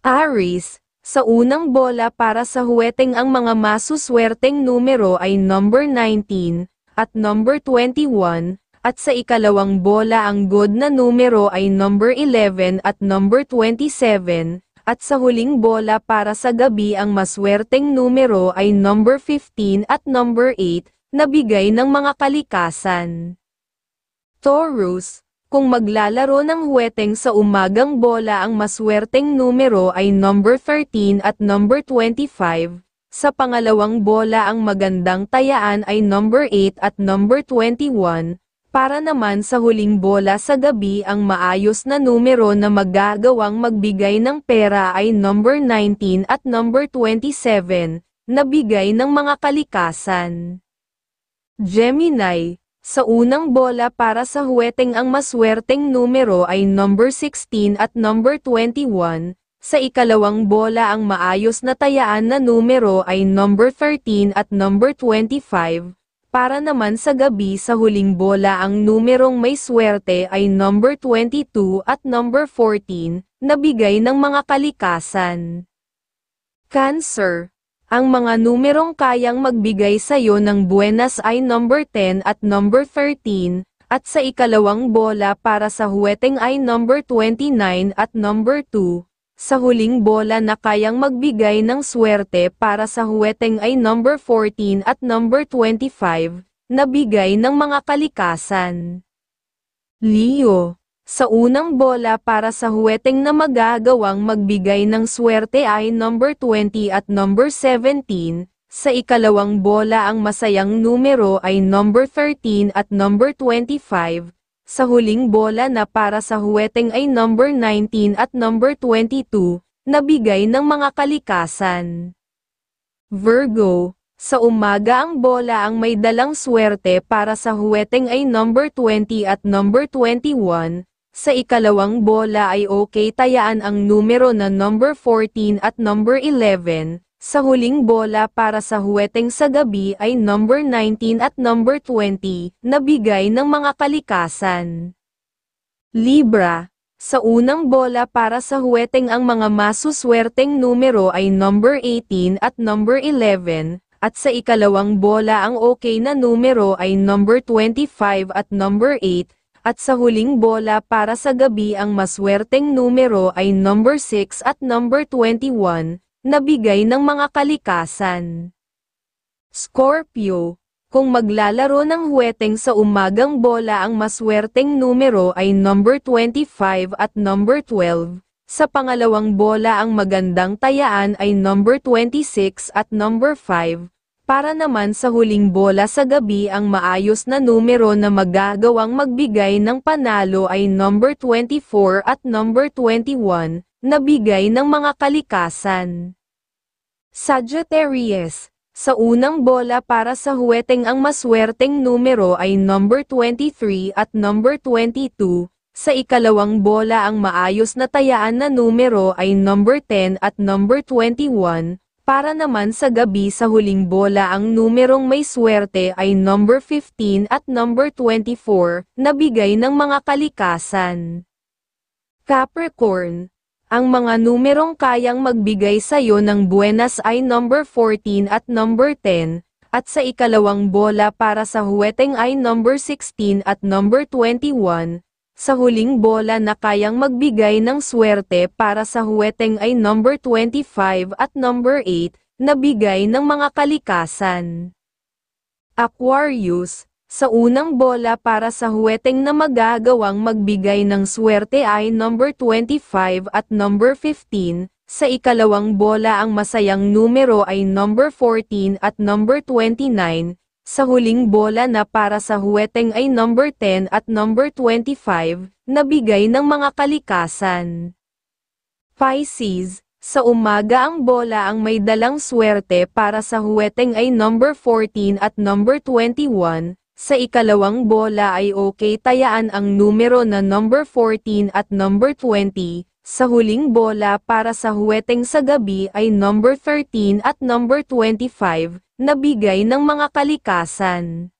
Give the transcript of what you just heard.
Aries, sa unang bola para sa huweteng ang mga masuswerteng numero ay number 19, at number 21, at sa ikalawang bola ang good na numero ay number 11 at number 27, at sa huling bola para sa gabi ang maswerteng numero ay number 15 at number 8, na bigay ng mga kalikasan. Taurus, kung maglalaro ng huweteng sa umagang bola ang maswerteng numero ay number 13 at number 25, sa pangalawang bola ang magandang tayaan ay number 8 at number 21, para naman sa huling bola sa gabi ang maayos na numero na magagawang magbigay ng pera ay number 19 at number 27, na bigay ng mga kalikasan. Gemini, sa unang bola para sa huweteng ang maswerteng numero ay number 16 at number 21, sa ikalawang bola ang maayos na tayaan na numero ay number 13 at number 25, para naman sa gabi sa huling bola ang numerong may swerte ay number 22 at number 14, na bigay ng mga kalikasan. Cancer, ang mga numerong kayang magbigay sa'yo ng buenas ay number 10 at number 13, at sa ikalawang bola para sa huweteng ay number 29 at number 2, sa huling bola na kayang magbigay ng swerte para sa huweteng ay number 14 at number 25, na bigay ng mga kalikasan. Leo, sa unang bola para sa huweteng na magagawang magbigay ng swerte ay number 20 at number 17, sa ikalawang bola ang masayang numero ay number 13 at number 25, sa huling bola na para sa huweteng ay number 19 at number 22, na bigay ng mga kalikasan. Virgo, sa umaga ang bola ang may dalang swerte para sa huweteng ay number 20 at number 21, sa ikalawang bola ay okay tayaan ang numero na number 14 at number 11, sa huling bola para sa huweteng sa gabi ay number 19 at number 20, na bigay ng mga kalikasan. Libra, sa unang bola para sa huweteng ang mga masuswerteng numero ay number 18 at number 11, at sa ikalawang bola ang okay na numero ay number 25 at number 8, at sa huling bola para sa gabi ang maswerteng numero ay number 6 at number 21, na bigay ng mga kalikasan. Scorpio, kung maglalaro ng huweteng sa umagang bola ang maswerteng numero ay number 25 at number 12, sa pangalawang bola ang magandang tayaan ay number 26 at number 5, para naman sa huling bola sa gabi ang maayos na numero na magagawang magbigay ng panalo ay number 24 at number 21, na bigay ng mga kalikasan. Sagittarius, sa unang bola para sa huweteng ang maswerteng numero ay number 23 at number 22, sa ikalawang bola ang maayos na tayaan na numero ay number 10 at number 21, para naman sa gabi sa huling bola ang numerong may swerte ay number 15 at number 24, na bigay ng mga kalikasan. Capricorn, ang mga numerong kayang magbigay sa'yo ng buenas ay number 14 at number 10, at sa ikalawang bola para sa huweteng ay number 16 at number 21, sa huling bola na kayang magbigay ng swerte para sa huweteng ay number 25 at number 8, na bigay ng mga kalikasan. Aquarius, sa unang bola para sa huweteng na magagawang magbigay ng swerte ay number 25 at number 15, sa ikalawang bola ang masayang numero ay number 14 at number 29, sa huling bola na para sa huweteng ay number 10 at number 25, na bigay ng mga kalikasan. Pisces, sa umaga ang bola ang may dalang swerte para sa huweteng ay number 14 at number 21, sa ikalawang bola ay okay tayaan ang numero na number 14 at number 20, sa huling bola para sa huweteng sa gabi ay number 13 at number 25, na bigay ng mga kalikasan.